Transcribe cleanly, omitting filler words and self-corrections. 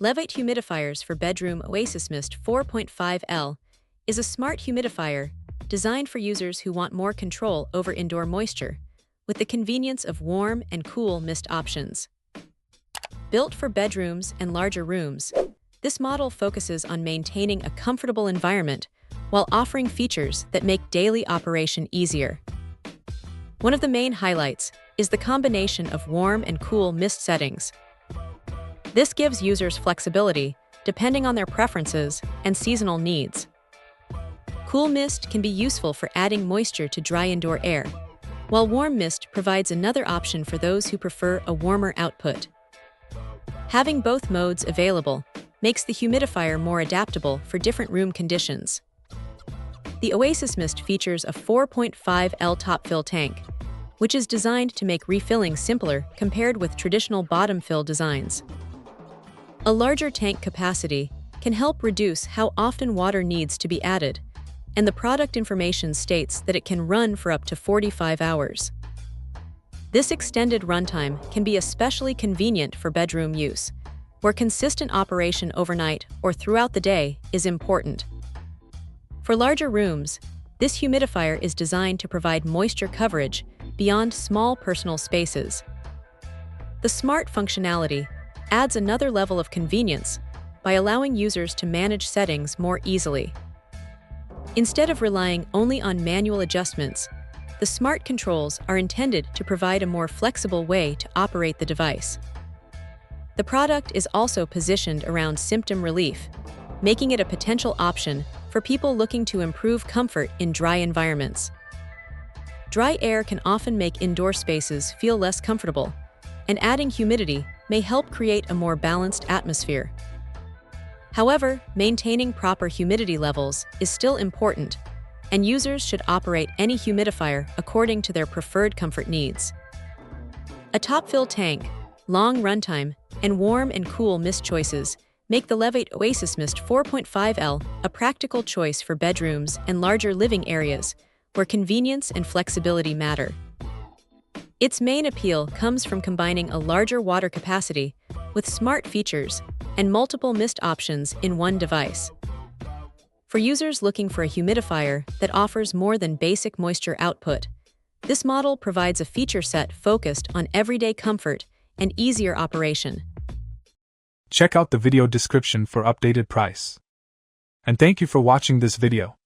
Levoit Humidifiers for Bedroom OasisMist 4.5L is a smart humidifier designed for users who want more control over indoor moisture, with the convenience of warm and cool mist options. Built for bedrooms and larger rooms, this model focuses on maintaining a comfortable environment while offering features that make daily operation easier. One of the main highlights is the combination of warm and cool mist settings. This gives users flexibility depending on their preferences and seasonal needs. Cool mist can be useful for adding moisture to dry indoor air, while warm mist provides another option for those who prefer a warmer output. Having both modes available makes the humidifier more adaptable for different room conditions. The OasisMist features a 4.5L top fill tank, which is designed to make refilling simpler compared with traditional bottom fill designs. A larger tank capacity can help reduce how often water needs to be added, and the product information states that it can run for up to 45 hours. This extended runtime can be especially convenient for bedroom use, where consistent operation overnight or throughout the day is important. For larger rooms, this humidifier is designed to provide moisture coverage beyond small personal spaces. The smart functionality adds another level of convenience by allowing users to manage settings more easily. Instead of relying only on manual adjustments, the smart controls are intended to provide a more flexible way to operate the device. The product is also positioned around symptom relief, making it a potential option for people looking to improve comfort in dry environments. Dry air can often make indoor spaces feel less comfortable, and adding humidity may help create a more balanced atmosphere. However, maintaining proper humidity levels is still important, and users should operate any humidifier according to their preferred comfort needs. A top-fill tank, long runtime, and warm and cool mist choices make the Levoit OasisMist 4.5L a practical choice for bedrooms and larger living areas where convenience and flexibility matter. Its main appeal comes from combining a larger water capacity with smart features and multiple mist options in one device. For users looking for a humidifier that offers more than basic moisture output, this model provides a feature set focused on everyday comfort and easier operation. Check out the video description for updated price. And thank you for watching this video.